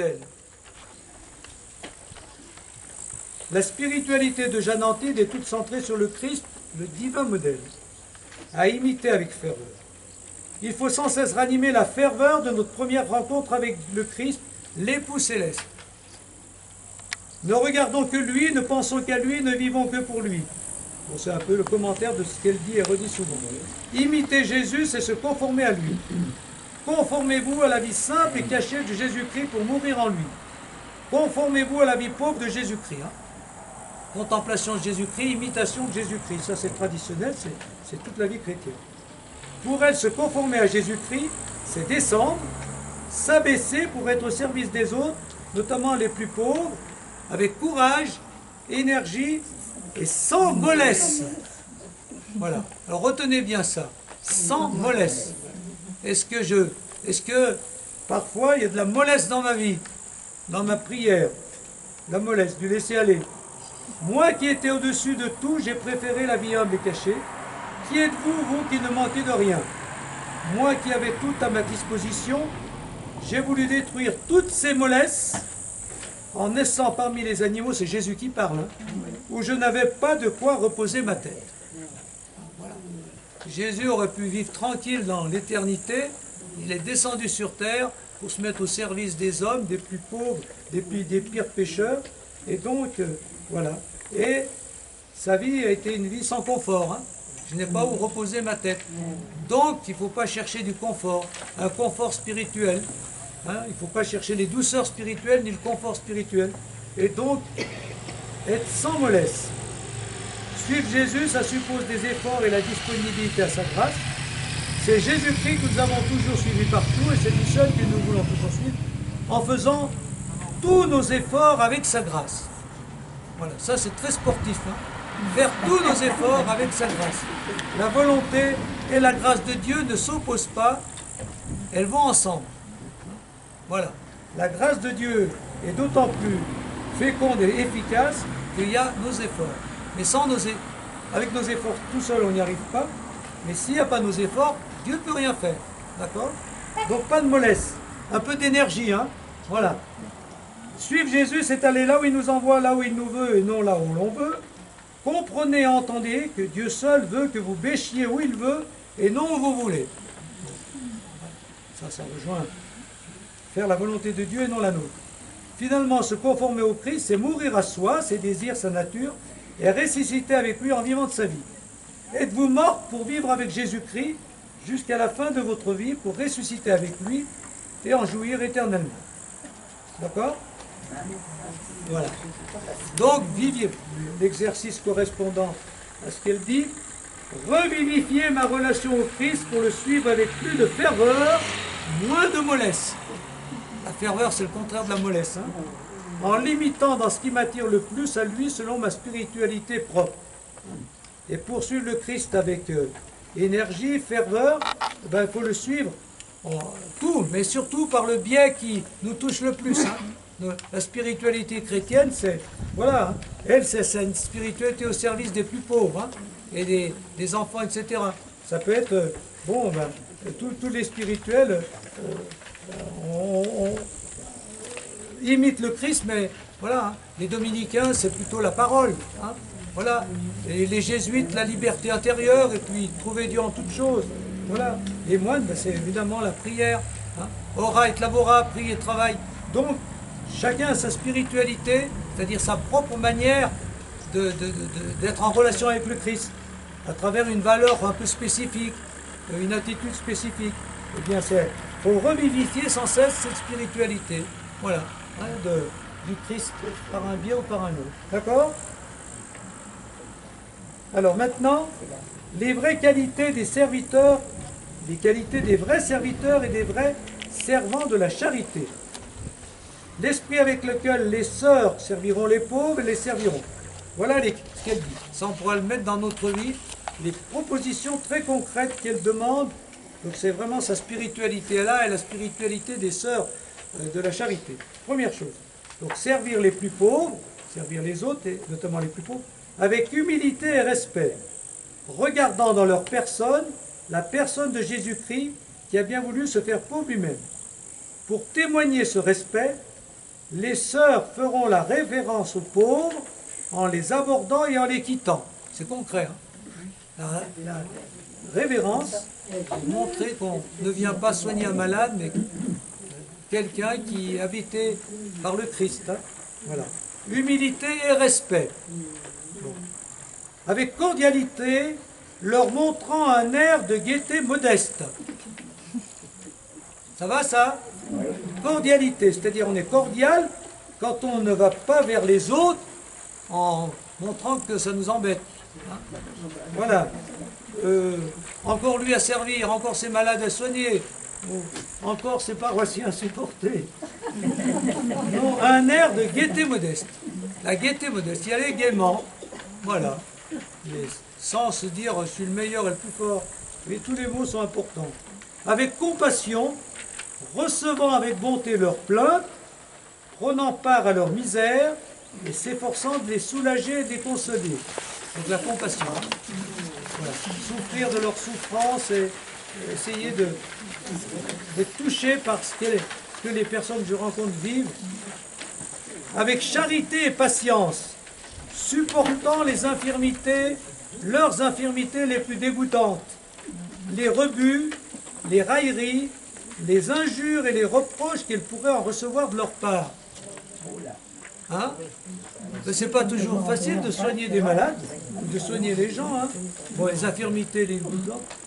modèle. La spiritualité de Jeanne Antide est toute centrée sur le Christ, le divin modèle, à imiter avec ferveur. Il faut sans cesse ranimer la ferveur de notre première rencontre avec le Christ, l'époux céleste. Ne regardons que lui, ne pensons qu'à lui, ne vivons que pour lui. Bon, c'est un peu le commentaire de ce qu'elle dit et redit souvent. Imiter Jésus, c'est se conformer à lui. Conformez-vous à la vie simple et cachée de Jésus-Christ pour mourir en lui. Conformez-vous à la vie pauvre de Jésus-Christ. Contemplation de Jésus-Christ, imitation de Jésus-Christ. Ça, c'est traditionnel, c'est toute la vie chrétienne. Pour elle, se conformer à Jésus-Christ, c'est descendre, s'abaisser pour être au service des autres, notamment les plus pauvres, avec courage, énergie et sans mollesse. Voilà. Alors retenez bien ça. Sans mollesse. Est-ce que parfois il y a de la mollesse dans ma vie, dans ma prière, la mollesse, du laisser aller. Moi qui étais au-dessus de tout, j'ai préféré la vie humble et cachée. Qui êtes-vous, vous qui ne manquez de rien? Moi qui avais tout à ma disposition, j'ai voulu détruire toutes ces mollesses en naissant parmi les animaux, c'est Jésus qui parle, où je n'avais pas de quoi reposer ma tête. Voilà. Jésus aurait pu vivre tranquille dans l'éternité, il est descendu sur terre pour se mettre au service des hommes, des plus pauvres, des pires pécheurs, et donc, voilà. Et sa vie a été une vie sans confort, Je n'ai pas où reposer ma tête. Donc, il ne faut pas chercher du confort, un confort spirituel. Il ne faut pas chercher les douceurs spirituelles ni le confort spirituel. Et donc, être sans mollesse. Suivre Jésus, ça suppose des efforts et la disponibilité à sa grâce. C'est Jésus-Christ que nous avons toujours suivi partout et c'est lui seul que nous voulons toujours suivre en faisant tous nos efforts avec sa grâce. Voilà, ça c'est très sportif. Faire tous nos efforts avec sa grâce. La volonté et la grâce de Dieu ne s'opposent pas, elles vont ensemble. Voilà. La grâce de Dieu est d'autant plus féconde et efficace qu'il y a nos efforts. Mais avec nos efforts tout seul, on n'y arrive pas. Mais s'il n'y a pas nos efforts, Dieu ne peut rien faire. D'accord? Donc pas de mollesse. Un peu d'énergie, Voilà. Suivre Jésus, c'est aller là où il nous envoie, là où il nous veut et non là où l'on veut. Comprenez et entendez que Dieu seul veut que vous bêchiez où il veut et non où vous voulez. Ça rejoint. Faire la volonté de Dieu et non la nôtre. Finalement, se conformer au Christ, c'est mourir à soi, ses désirs, sa nature, et ressusciter avec lui en vivant de sa vie. Êtes-vous mort pour vivre avec Jésus-Christ jusqu'à la fin de votre vie, pour ressusciter avec lui et en jouir éternellement. D'accord? Voilà. Donc, viviez l'exercice correspondant à ce qu'elle dit. Revivifiez ma relation au Christ pour le suivre avec plus de ferveur, moins de mollesse. La ferveur, c'est le contraire de la mollesse. En l'imitant dans ce qui m'attire le plus à lui selon ma spiritualité propre. Et poursuivre le Christ avec énergie, ferveur, il faut le suivre en tout, mais surtout par le biais qui nous touche le plus. La spiritualité chrétienne, c'est, voilà, elle, c'est une spiritualité au service des plus pauvres, et des enfants, etc. Ça peut être, tous les spirituels on imite le Christ, mais voilà, les dominicains, c'est plutôt la parole. Voilà, et les jésuites, la liberté intérieure, et puis trouver Dieu en toutes choses. Voilà, les moines, c'est évidemment la prière. Ora et labora, prie et travail. Donc, chacun a sa spiritualité, c'est-à-dire sa propre manière d'être en relation avec le Christ, à travers une valeur un peu spécifique, une attitude spécifique. Eh bien, il faut revivifier sans cesse cette spiritualité. Voilà, du Christ par un biais ou par un autre. D'accord? Alors maintenant, les vraies qualités des serviteurs, les qualités des vrais serviteurs et des vrais servants de la charité. L'esprit avec lequel les sœurs serviront les pauvres et les serviront. Voilà ce qu'elle dit. Ça, on pourra le mettre dans notre vie, les propositions très concrètes qu'elle demande. Donc c'est vraiment sa spiritualité là et la spiritualité des sœurs de la charité. Première chose. Donc servir les plus pauvres, servir les autres, et notamment les plus pauvres, avec humilité et respect, regardant dans leur personne la personne de Jésus-Christ qui a bien voulu se faire pauvre lui-même. Pour témoigner ce respect, Les sœurs feront la révérence aux pauvres en les abordant et en les quittant. C'est concret. Hein. La révérence, c'est montrer qu'on ne vient pas soigner un malade, mais quelqu'un qui est habité par le Christ. Hein. Voilà. Humilité et respect. Bon. Avec cordialité, leur montrant un air de gaieté modeste. Ça va ça? Cordialité, c'est-à-dire on est cordial quand on ne va pas vers les autres en montrant que ça nous embête. Hein. Voilà. Encore lui à servir, encore ses malades à soigner, encore ses paroissiens à supporter. Non, un air de gaieté modeste. La gaieté modeste, y aller gaiement, voilà. Mais sans se dire je suis le meilleur et le plus fort. Mais tous les mots sont importants. Avec compassion, recevant avec bonté leurs plaintes, prenant part à leur misère et s'efforçant de les soulager et de les consoler. Donc la compassion. Hein. Voilà. Souffrir de leur souffrance et essayer d'être touché par ce que les personnes que je rencontre vivent. Avec charité et patience, supportant les infirmités, leurs infirmités les plus dégoûtantes, les rebuts, les railleries, les injures et les reproches qu'ils pourraient en recevoir de leur part. Hein? C'est pas toujours facile de soigner des malades, de soigner les gens. Hein? Bon, les infirmités,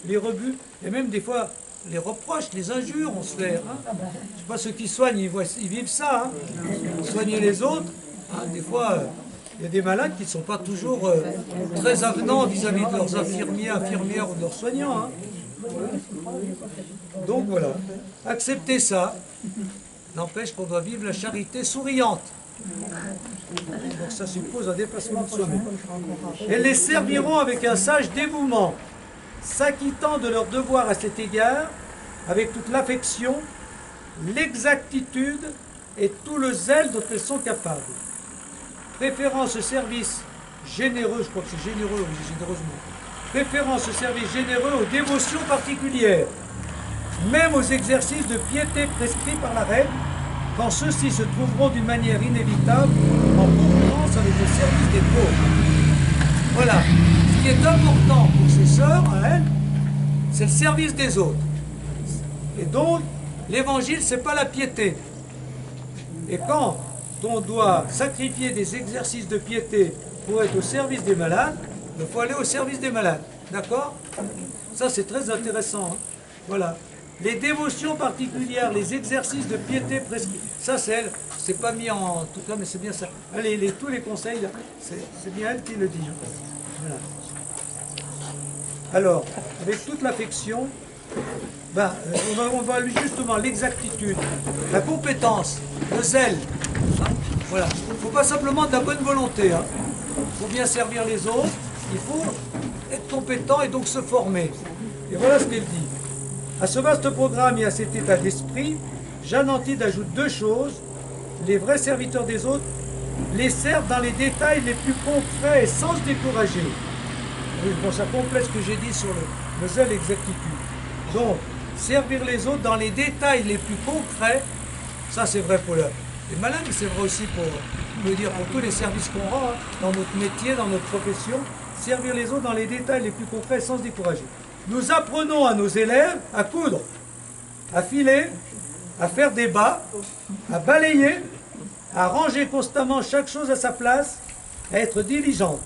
les rebuts, et même des fois les reproches, les injures, on se fait. Hein? Je sais pas, ceux qui soignent, ils vivent ça. Hein? Soigner les autres, hein? Des fois, il y a des malades qui ne sont pas toujours très avenants vis-à-vis de leurs infirmières ou de leurs soignants. Hein? Donc voilà, accepter ça n'empêche qu'on doit vivre la charité souriante. Donc ça suppose un dépassement de soi-même. Elles les serviront avec un sage dévouement, s'acquittant de leur devoir à cet égard, avec toute l'affection, l'exactitude et tout le zèle dont elles sont capables. Préférant ce service généreux, je crois que c'est généreux ou généreusement, préférant ce service généreux aux dévotions particulières, même aux exercices de piété prescrits par la règle, quand ceux-ci se trouveront d'une manière inévitable en concurrence avec le service des pauvres. Voilà. Ce qui est important pour ces sœurs, à elles, c'est le service des autres. Et donc, l'évangile, c'est pas la piété. Et quand on doit sacrifier des exercices de piété pour être au service des malades, il faut aller au service des malades. D'accord? Ça, c'est très intéressant. Hein. Voilà. Les dévotions particulières, les exercices de piété prescrits, ça c'est pas mis en tout cas, mais c'est bien ça. Tous les conseils, c'est bien elle qui le dit. Voilà. Alors, avec toute l'affection, on va justement l'exactitude, la compétence, le zèle. Hein, voilà. Il ne faut pas simplement de la bonne volonté. Hein. Il faut bien servir les autres, il faut être compétent et donc se former. Et voilà ce qu'elle dit. À ce vaste programme et à cet état d'esprit, Jeanne Antide ajoute deux choses. Les vrais serviteurs des autres les servent dans les détails les plus concrets et sans se décourager. Oui, bon, ça complète ce que j'ai dit sur le zèle et l'exactitude. Donc, servir les autres dans les détails les plus concrets, ça c'est vrai pour les malades, mais c'est vrai aussi pour tous les services qu'on rend, hein, dans notre métier, dans notre profession, servir les autres dans les détails les plus concrets sans se décourager. Nous apprenons à nos élèves à coudre, à filer, à faire des bas, à balayer, à ranger constamment chaque chose à sa place, à être diligentes.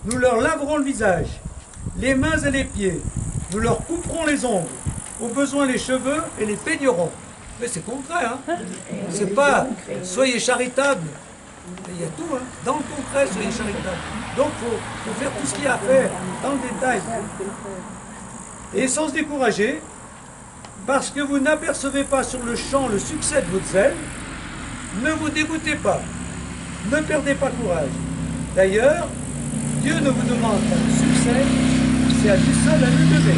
Nous leur laverons le visage, les mains et les pieds. Nous leur couperons les ongles, au besoin les cheveux et les peignerons. Mais c'est concret, hein? C'est pas soyez charitables. Il y a tout, hein? Dans le concret, soyez charitables. Donc il faut faire tout ce qu'il y a à faire, dans le détail. Et sans se décourager, parce que vous n'apercevez pas sur le champ le succès de votre zèle, ne vous dégoûtez pas, ne perdez pas courage. D'ailleurs, Dieu ne vous demande pas de succès, c'est à lui seul à lui lever.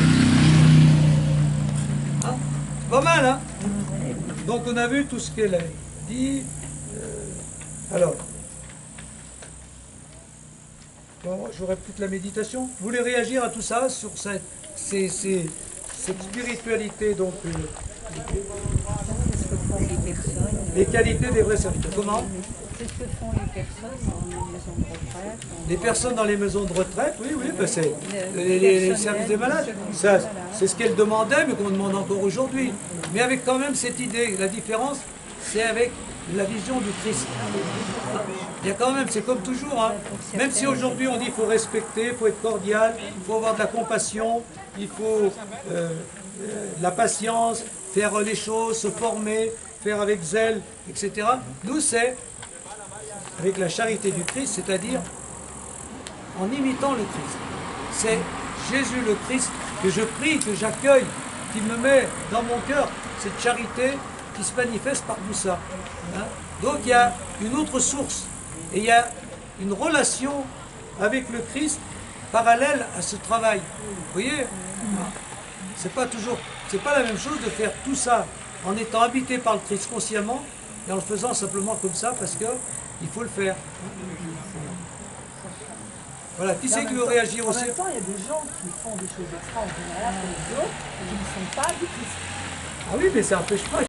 Hein? C'est pas mal, hein? Donc on a vu tout ce qu'elle a dit. Alors, bon, j'aurai plus que la méditation. Vous voulez réagir à tout ça, sur cette spiritualité donc, les personnes les qualités des vrais serviteurs. Comment? C'est ce que font les personnes dans les maisons de retraite. Les personnes dans les maisons de retraite, oui, ben c'est les services des malades. Ça, c'est ce qu'elles demandaient, mais qu'on demande encore aujourd'hui. Mais avec quand même cette idée, la différence, c'est avec la vision du Christ. Il y a quand même, c'est comme toujours, hein, même si aujourd'hui on dit qu'il faut respecter, il faut être cordial, il faut avoir de la compassion, il faut de la patience, faire les choses, se former, faire avec zèle, etc. Nous, c'est avec la charité du Christ, c'est-à-dire en imitant le Christ. C'est Jésus le Christ que je prie, que j'accueille, qui me met dans mon cœur cette charité qui se manifeste par tout ça. Hein? Donc il y a une autre source et il y a une relation avec le Christ parallèle à ce travail. Vous voyez, c'est pas la même chose de faire tout ça en étant habité par le Christ consciemment et en le faisant simplement comme ça parce que il faut le faire. Voilà, qui c'est qui veut réagir aussi? En même temps, il y a des gens qui font des choses extraordinaires pour les autres et qui ne sont pas du Christ. Ah oui, mais ça n'empêche pas.